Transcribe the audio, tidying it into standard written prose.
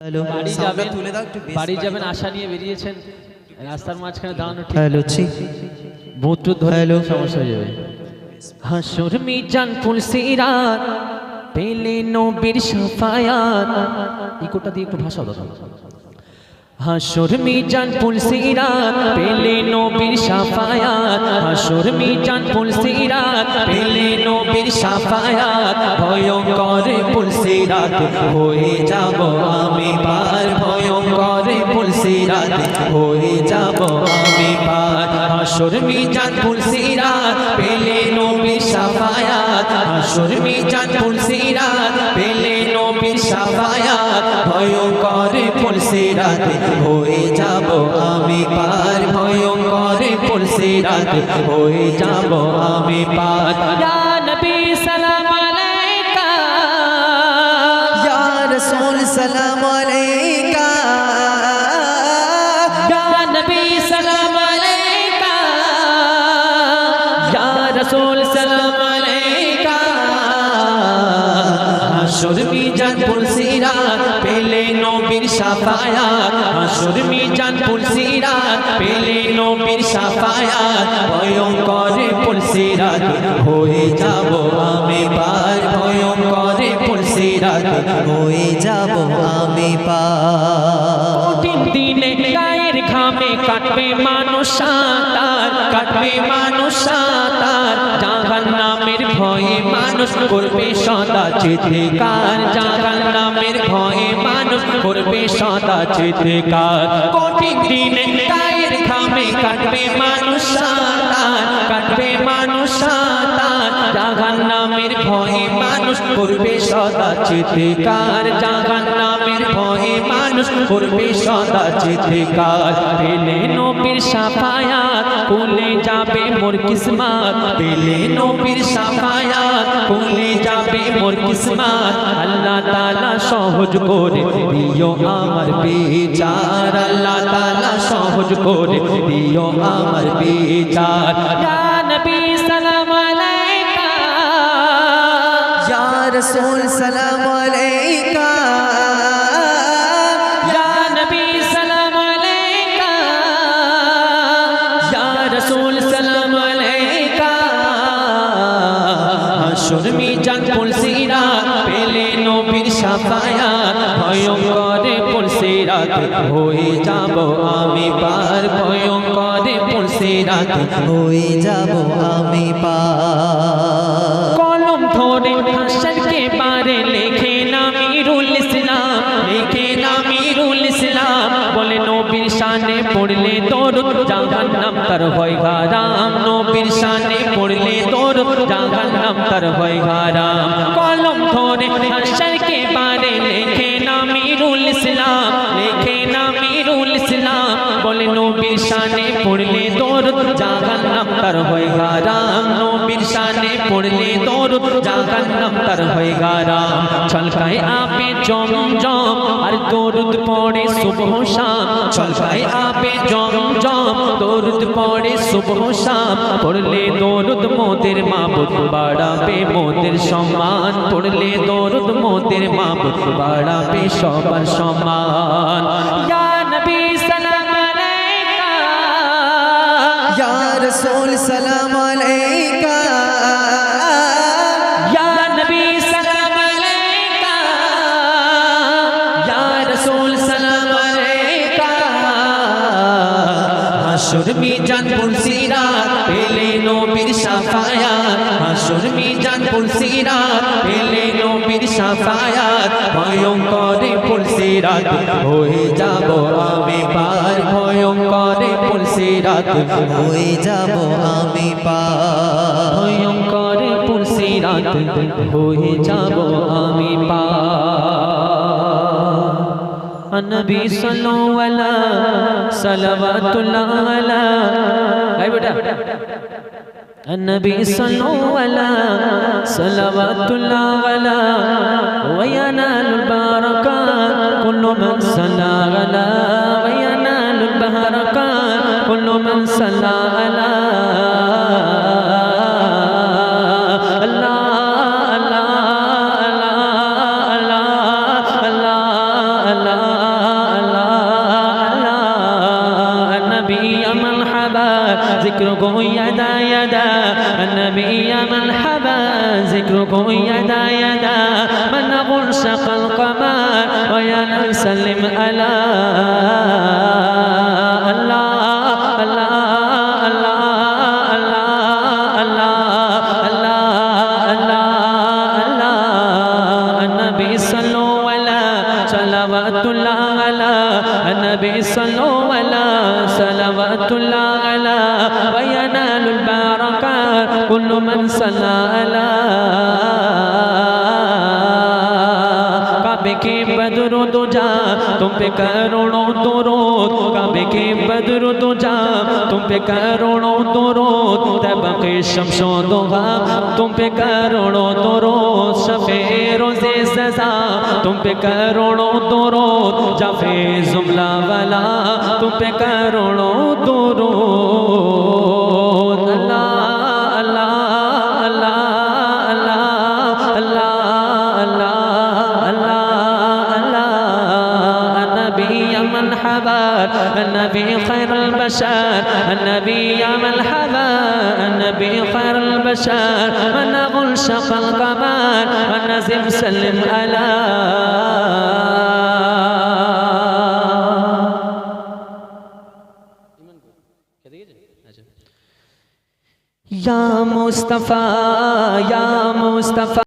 Hello বাড়ি সাউন্ডটা যাবেন, তুলে দাও একটু বেশ বাড়ি বাড়ি যাবেন দাও। আশা নিয়ে বেরিয়েছেন, রাস্তার মাঝখানে দাঁড়ানো ঠিক হ্যালো ছি ভূত ধরে হ্যালো। সমস্যা হয়ে যাবে। হাসর মিজান ফুলসিরাত পেলে নবীর শাফায়াত, ইকোটা দিয়ে একটু ভাষা দাও। হাসর মিজান ফুলসিরাত পেলে নবীর শাফায়াত, হাসর মিজান ফুলসিরাত পেলে নবীর শাফায়াত, ভয়ঙ্কর ফুলসিরাত হয়ে যাব আমি পার, ভয়ঙ্কর ফুলসিরাত হয়ে যাব আমি পার। হাসর মিজান ফুলসিরাত পেলে নবীর শাফায়াত, হাসর মিজান ফুলসিরাত পেলে নবীর শাফায়াত, ভয়ঙ্কর ফুলসিরাত হয়ে যাব আমি পার, ভয়ঙ্কর ফুলসিরাত হয়ে যাব আমি পার। ইয়া নবী সালাম আলাইকা, ইয়া রাসূল সালাম আলাইকা, ইয়া নবী সালাম আলাইকা, ইয়া রাসূল সালাম আলাইকা। হাসর মিজান ফুলসিরাত পেলে নবীর শাফায়াত, হাসর মিজান ফুলসিরাত পেলে নবীর শাফায়াত, ভয়ঙ্কর ফুলসিরাত হয়ে যাব আমি পার, ভয়ঙ্কর ফুলসিরাত হয়ে যাব আমি পার। কঠিন দিনে গায়ের ঘামে কাটবে মানুষ সাঁতার, কাটবে মানুষ সাঁতার, জাহান্নামের ভয়ে মানুষ করবে সদা চিৎকার, জাহান্নামের ভয়ে মানুষ করবে সদা চিৎকার। কঠিন দিনে গায়ের ঘামে কাটবে মানুষ সাঁতার, কাটবে মানুষ সাঁতার, জাহান্নামের ভয়ে মানুষ করবে সদা চিৎকার, জাহান্নামের ভয়ে মানুষ করবে সদা চিৎকার। পেলে নবীর শাফায়াত খুলে যাবে মোর কিসমত, পেলে নবীর শাফায়াত খুলে যাবে মোর কিসমত। আল্লাহ তাআলা সহজ করে দিও আমার বিচার, আল্লাহ তাআলা সহজ করে দিও আমার বিচার। ইয়া নবী সালাম আলাইকা, ইয়া রাসূল সালাম আলাইকা, ইয়া নবী সালাম আলাইকা, ইয়া রাসূল সালাম আলাইকা। হাসর মিজান ফুলসিরাত পেলে নবীর শাফায়াত, ভয়ঙ্কর ফুলসিরাত হয়ে যাব আমি পার, ভয়ঙ্কর ফুলসিরাত হয়ে যাব আমি পার। কলম ধরে হাসরকে পারে লেখে আমিরুল ইসলাম, লেখে আমিরুল ইসলাম, বলে নবীর শানে পড়লে দরুদ জাহান্নাম তার হয় হারাম, নবীর শানে পড়লে দরুদ জাহান্নাম তার হয় হারাম। কলম ধরে হাসরকে পারে লেখে আমিরুল ইসলাম, লেখে আমিরুল ইসলাম, বলে নবীর শানে পড়লে দরুদ জাহান্নাম তার হয় হারাম, নবীর শানে পড়লে দরুদ জাহান্নাম তার হয় হারাম। ছলকায় আবে জমজম আর দরুদ পড়ে সুবহ শাম, ছলকায় আবে জমজম দরুদ পড়ে সুবহ শাম, পড়লে দরুদ মোদের মাবুদ বাড়াবে মোদের সম্মান, পড়লে দরুদ মোদের মাবুদ বাড়াবে সবার সম্মান। ইয়া নবী সালাম আলাইকা, ইয়া রাসূল সালাম আলাইকা, ইয়া নবী সালাম আলাইকা, ইয়া রাসূল সালাম আলাইকা। হাসর মিজান ফুলসিরাত পেলে নবীর শাফায়াত, হাসর মিজান ফুলসিরাত পেলে নবীর শাফায়াত, ভয়ঙ্কর ফুলসিরাত হয়ে যাব আমি পার, ভয়ঙ্কর ফুলসিরাত হয়ে যাব আমি পার। ভয়ঙ্কর ফুলসিরাত হয়ে যাব আমি পার। নবী সাল্লাল্লাহু আলাইহি সালাওয়াতুল্লাহ আলা, গাই বেটা। নবী সাল্লাল্লাহু আলাইহি সালাওয়াতুল্লাহ আলা ওয়া ইয়ানালুল বারাকাত কুল্লু মান সাল্লা আলা, ওয়া ইয়ানালুল বারাকাত কুল্লু মান সাল্লা আলা। আল্লাহ আল্লাহ আল্লাহ আল্লাহ আল্লাহ ذكرك يدا يدا النبي يا مرحبا ذكرك يدا يدا من غرشق القمر ويا نسلم على النبي صلوا على صلوات الله على وينال البركة كل من صلى على काबे के बदर तुझा तुम पे करोड़ों दुरूद काबे के बदर तुझा तुम पे करोड़ों दुरूद तैबा के शम्सो दुहा तुम पे करोड़ों दुरूद शफे रोज़े सज़ा तुम पे करोड़ों दुरूद जाफे जुमला वाला तुम पे करोड़ों दुरूद अल्लाह अल्लाह अल्लाह अल्लाह अल्लाह النبي خير البشر النبي يا مرحبا النبي خير البشر من غلشق القمر ونزم سلم على يا مصطفى يا مصطفى